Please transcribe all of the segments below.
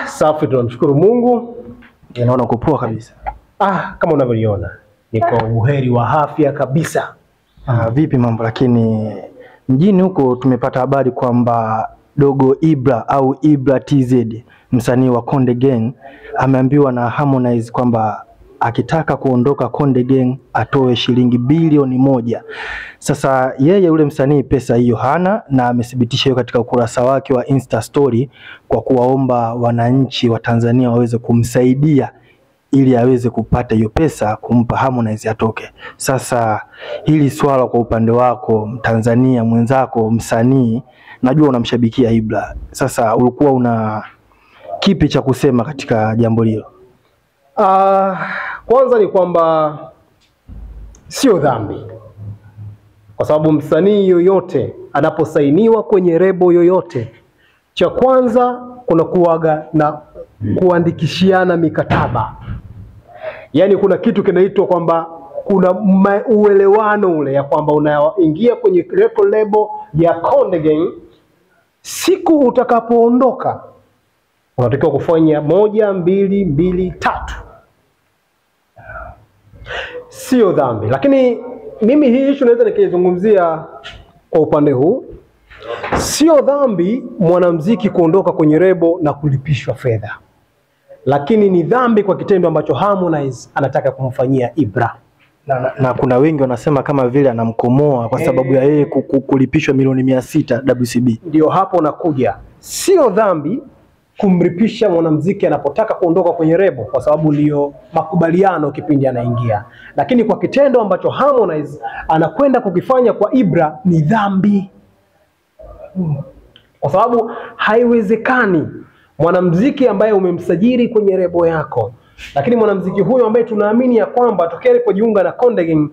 Safi, tunamshukuru Mungu. Naona uko poa kabisa. Kama unavyoiona niko uheri wa afya kabisa. Vipi mambo? Lakini mjini huko tumepata habari kwamba Dogo Ibra au Ibra TZ, msanii wa Konde Gang, ameambiwa na Harmonize kwamba akitaka kuondoka Konde Gang atoe shilingi bilioni 1. Sasa yeye yule msanii pesa hiyo hana, na amethibitisha hiyo katika ukurasa wake wa Insta story kwa kuwaomba wananchi wa Tanzania waweze kumsaidia ili aweze kupata hiyo pesa kumpa Harmonize atoke. Sasa hili swala kwa upande wako, Mtanzania mwenzako msanii, najua unamshabikia Ibra. Sasa ulikuwa una kipi cha kusema katika jambo hilo? Kwanza ni kwamba sio dhambi, kwa sababu msanii yoyote anaposainiwa kwenye rebo yoyote, cha kwanza kuna kuaga na kuandikishiana mikataba. Yaani kuna kitu kinaitwa kwamba kuna uelewano ule ya kwamba unaingia kwenye record label ya Konde Gang, siku utakapoondoka unatakiwa kufanya 1, 2, 2, 3. Sio dhambi, lakini mimi hii issue naweza nikizungumzia kwa upande huu. Sio dhambi mwanamuziki kuondoka kwenye rebo na kulipishwa fedha, lakini ni dhambi kwa kitendo ambacho Harmonize anataka kumfanyia Ibra. Na kuna wengi wanasema kama vile anamkomoa kwa sababu ya yeye kulipishwa milioni 600 WCB. Ndio hapo nakuja. Sio dhambi kumlipisha mwanamuziki anapotaka kuondoka kwenye rebo, kwa sababu ndio makubaliano kipindi anaingia. Lakini kwa kitendo ambacho Harmonize anakwenda kukifanya kwa Ibra ni dhambi. Kwa sababu haiwezekani mwanamuziki ambaye umemsajili kwenye rebo yako, lakini mwanamuziki huyo ambaye tunaamini ya kwamba tokea alipojiunga na Konde Gang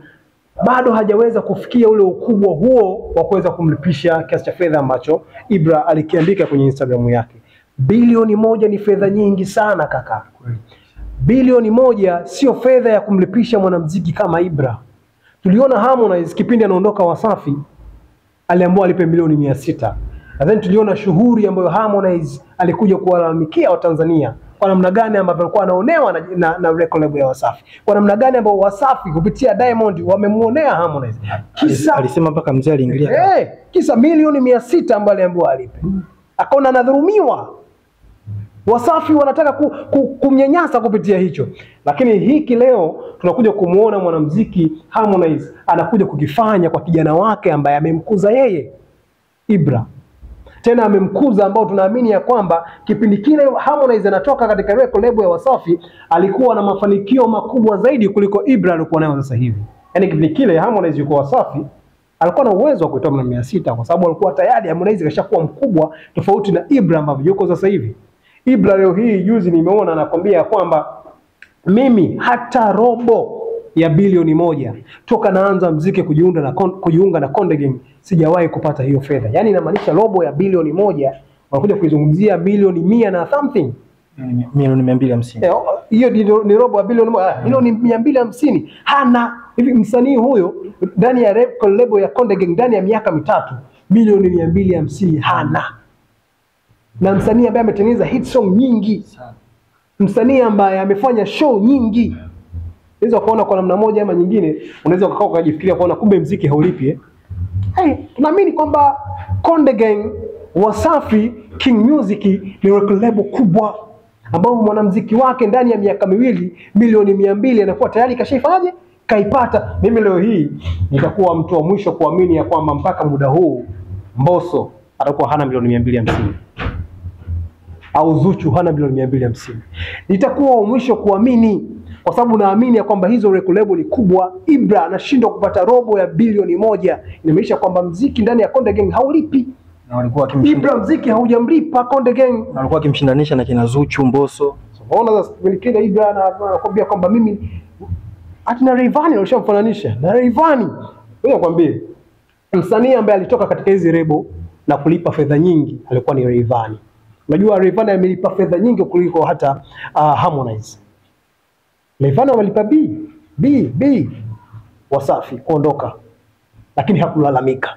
bado hajaweza kufikia ule ukubwa huo wa kuweza kumlipisha kiasi cha fedha ambacho Ibra alikiandika kwenye Instagram yake. Bilioni 1 ni fedha nyingi sana kaka. Bilioni 1 sio fedha ya kumlipisha mwanamuziki kama Ibra. Tuliona Harmonize kipindi anaondoka Wasafi aliambiwa alipe milioni 600. Na then tuliona shughuli ambayo Harmonize alikuja kuwalalamikia Watanzania kwa namna gani ambavyo alikuwa anaonewa na record label ya Wasafi. Kwa namna gani ambao Wasafi kupitia Diamond wamemuonea Harmonize. Kisa alisema mpaka mzee aliingilia. Kisa milioni 600 ambayo aliambiwa alipe. Akaona anadhulumiwa. Wasafi wanataka kumnyanyasa kupitia hicho. Lakini hiki leo tunakuja kumuona mwanamuziki Harmonize anakuja kukifanya kwa kijana wake ambaye amemkuza yeye, Ibra. Tena amemkuza ambao tunaamini ya kwamba kipindi kile Harmonize anatoka katika record label ya Wasafi alikuwa na mafanikio makubwa zaidi kuliko Ibra alikuwa nayo sasa hivi. Yaani kipindi kile Harmonize yuko Wasafi alikuwa na uwezo wa kuitoa milioni 600 kwa sababu alikuwa tayari Harmonize kashakuwa mkubwa, tofauti na Ibra ambavyo yuko sasa hivi. Ibra leo hii juzi nimeona anakwambia kwamba mimi hata robo ya bilioni 1 toka naanza muziki kujiunga na Konde Gang sijawahi kupata hiyo fedha. Yaani inamaanisha robo ya bilioni 1 wanakuja kuizungumzia milioni 100 na something. Milioni 250. Hiyo ni robo ya bilioni 1. Milioni 250. Hana hivi msanii huyo ndani ya record label ya Konde Gang ndani ya miaka 3 milioni 250 hana. Na msanii ambaye ametengeneza hit song nyingi, msanii ambaye amefanya show nyingi, unaweza kuona kwa namna moja ama nyingine, unaweza ukakaa ukajifikiria kuona kumbe muziki haulipi. Tunaamini kwamba Konde Gang, Wasafi, King Music ni record label kubwa ambao mwanamuziki wake ndani ya miaka 2 milioni 200 anakuwa tayari kashaifanyaje? Kaipata. Mimi leo hii nitakuwa mtu wa mwisho kuamini ya kwamba mpaka muda huu Mbosso atakuwa hana milioni 250. Au Zuchu hana milioni 250. Nitakuwa wa mwisho kuamini kwa sababu naamini ya kwamba hizo record label ni kubwa. Ibra anashindwa kupata robo ya bilioni 1. Inamaanisha kwamba muziki ndani ya Konde Gang haulipi. Na walikuwa Ibra muziki haujamlipa Konde Gang. Na walikuwa kimshindanisha na kina Zuchu, Mbosso. Unaona sasa kile Ibra anakuambia kwamba mimi hata na Rayvanny alishamfananisha. Na Rayvanny, wewe kwambie msanii ambaye alitoka katika hizi rebo na kulipa fedha nyingi alikuwa ni Rayvanny. Unajua Rayvanny amelipa fedha nyingi kuliko hata Harmonize. Rayvanny amelipa B Wasafi kuondoka, lakini hakulalamika.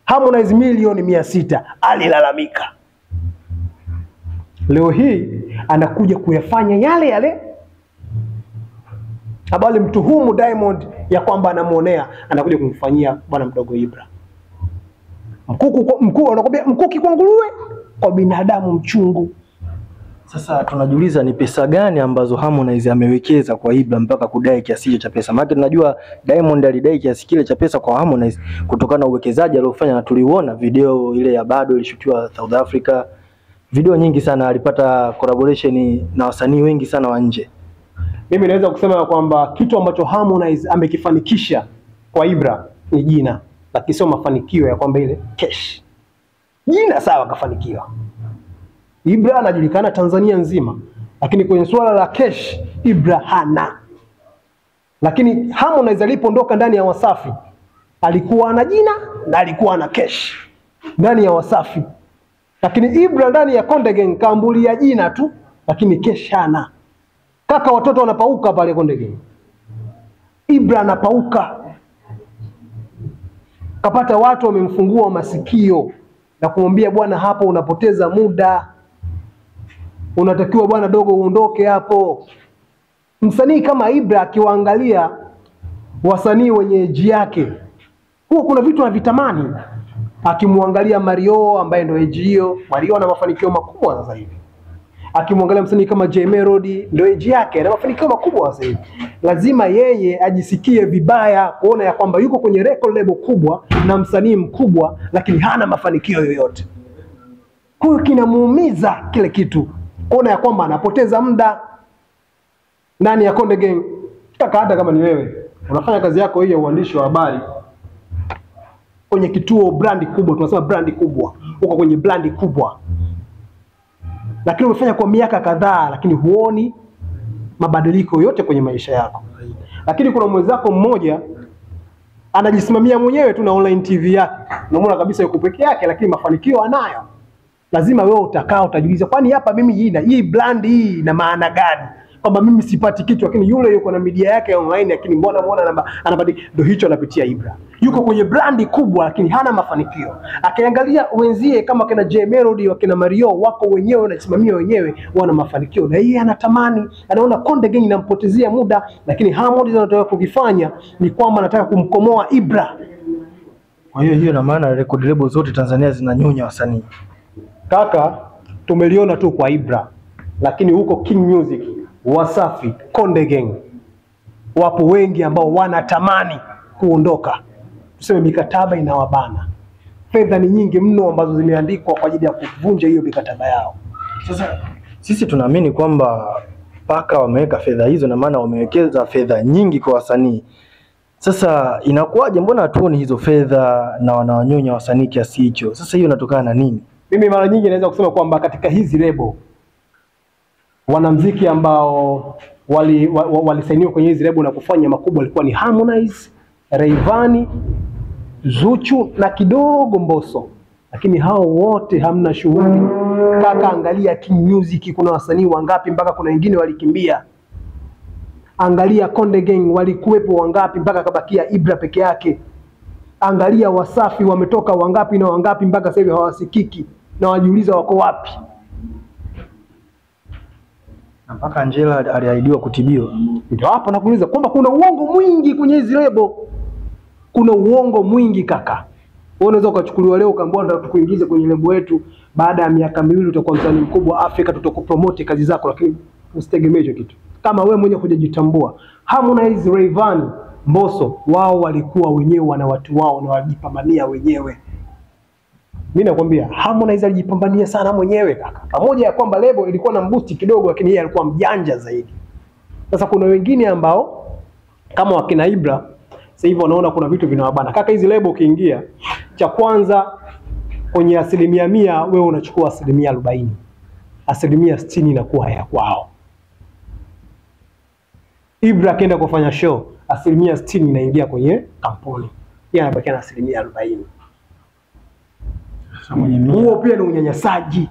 Harmonize milioni 600 alilalamika. Leo hii anakuja kuyafanya yale yale ambayo alimtuhumu Diamond ya kwamba anamuonea, anakuja kumfanyia bwana mdogo Ibra. Anakuambia mkuki kwa nguruwe, kwa binadamu mchungu. Sasa tunajiuliza ni pesa gani ambazo Harmonize amewekeza kwa Ibra mpaka kudai kiasi hicho cha pesa. Maana tunajua Diamond alidai kiasi kile cha pesa kwa Harmonize kutokana na uwekezaji aliofanya, na tuliuona video ile ya bado ilishutiwa South Africa. Video nyingi sana, alipata collaboration na wasanii wengi sana wa nje. Mimi naweza kusema kwamba kitu ambacho Harmonize amekifanikisha kwa Ibra ni jina, lakini sio mafanikio ya kwamba ile cash. Jina sawa kafanikiwa. Ibra anajulikana Tanzania nzima, lakini kwenye suala la cash Ibra hana. Lakini Harmonize alipoondoka ndani ya Wasafi alikuwa na jina na alikuwa na cash ndani ya Wasafi. Lakini Ibra ndani ya Konde Gang kaambulia jina tu, lakini cash hana. Kaka, watoto wanapauka pale Konde Gang. Ibra anapauka. Kapata watu wamemfungua masikio na kumwambia bwana, hapo unapoteza muda. Unatakiwa bwana dogo uondoke hapo. Msanii kama Ibra akiwaangalia wasanii wenye age yake, huwa kuna vitu anavitamani. Akimwangalia Mario ambaye ndio age hiyo, Mario ana mafanikio makubwa sasa hivi. Akimwangalia msanii kama J Melody ndio age yake, ana mafanikio makubwa sasa hivi. Lazima yeye ajisikie vibaya kuona ya kwamba yuko kwenye record label kubwa na msanii mkubwa lakini hana mafanikio yoyote. Kwa hiyo kinamuumiza kile kitu, kuona ya kwamba anapoteza muda ndani ya Konde Gang. Kaka, hata kama ni wewe unafanya kazi yako hii ya uandishi wa habari kwenye kituo brandi kubwa, tunasema brandi kubwa, uko kwenye brandi kubwa, lakini umefanya kwa miaka kadhaa lakini huoni mabadiliko yote kwenye maisha yako. Lakini kuna mwenzako mmoja anajisimamia mwenyewe tu na online TV yake, unaona kabisa yuko peke yake lakini mafanikio anayo. Lazima wewe utakaa utajiuliza, kwani hapa mimi hii brand hii ina maana gani? Kwamba mimi sipati kitu lakini yule yuko na media yake online, lakini mbona anapata. Ndio hicho anapitia Ibra. Yuko kwenye brandi kubwa lakini hana mafanikio. Akiangalia wenzie kama kina J Melody wa kina Mario wako wenyewe wanasimamia wenyewe, wana mafanikio, na yeye anatamani, anaona Konde Gang inampotezea muda. Lakini Harmonize anataka kukifanya ni kwamba anataka kumkomoa Ibra. Kwa hiyo ina maana record label zote Tanzania zinanyonya wasanii. Kaka, tumeliona tu kwa Ibra, lakini huko King Music, Wasafi, Konde Gang wapo wengi ambao wanatamani kuondoka. Tuseme mikataba inawabana. Fedha ni nyingi mno ambazo zimeandikwa kwa ajili ya kuvunja hiyo mikataba yao. Sasa sisi tunaamini kwamba paka wameweka fedha hizo, na maana wamewekeza fedha nyingi kwa wasanii. Sasa inakuwaje, mbona hatuoni hizo fedha na wanawanyonya wasanii kiasi hicho? Sasa hiyo inatokana na nini? Mimi mara nyingi naweza kusema kwamba katika hizi lebo wanamuziki ambao walisainiwa kwenye hizi lebo na kufanya makubwa walikuwa ni Harmonize, Rayvanny, Zuchu na kidogo Mbosso. Lakini hao wote hamna shughuli. Kaka, angalia King Music kuna wasanii wangapi mpaka kuna wengine walikimbia. Angalia Konde Gang walikuwepo wangapi mpaka kabakia Ibra peke yake. Angalia Wasafi wametoka wangapi na wangapi mpaka sasa hivi hawasikiki, na wajiuliza wako wapi. Mpaka Angela aliahidiwa kutibiwa. Ndio hapo nakuuliza kwamba kuna uongo mwingi kwenye hizi lebo. Kuna uongo mwingi kaka. Wewe unaweza ukachukuliwa leo ukaambiwa ndio tukuingize kwenye lebo yetu, baada ya miaka 2 utakuwa msanii mkubwa Afrika, tutakupromote kazi zako, lakini usitegemee hicho kitu kama wewe mwenyewe hujajitambua. Harmonize, Rayvanny, Mbosso wao walikuwa wenyewe wana watu wao na wajipambania wenyewe. Mimi nakwambia Harmonize alijipambania sana mwenyewe kaka. Pamoja ya kwamba lebo ilikuwa na mbusti kidogo, lakini yeye alikuwa mjanja zaidi. Sasa kuna wengine ambao kama wakina Ibra sasa hivi wanaona kuna vitu vinawabana. Kaka, hizi lebo ukiingia, cha kwanza kwenye 100% wewe unachukua 40%. 60% inakuwa ya kwao. Ibra akienda kufanya show, 60% inaingia kwenye kampuni. Yeye anabakia na 40%. Huo pia ni unyanyasaji.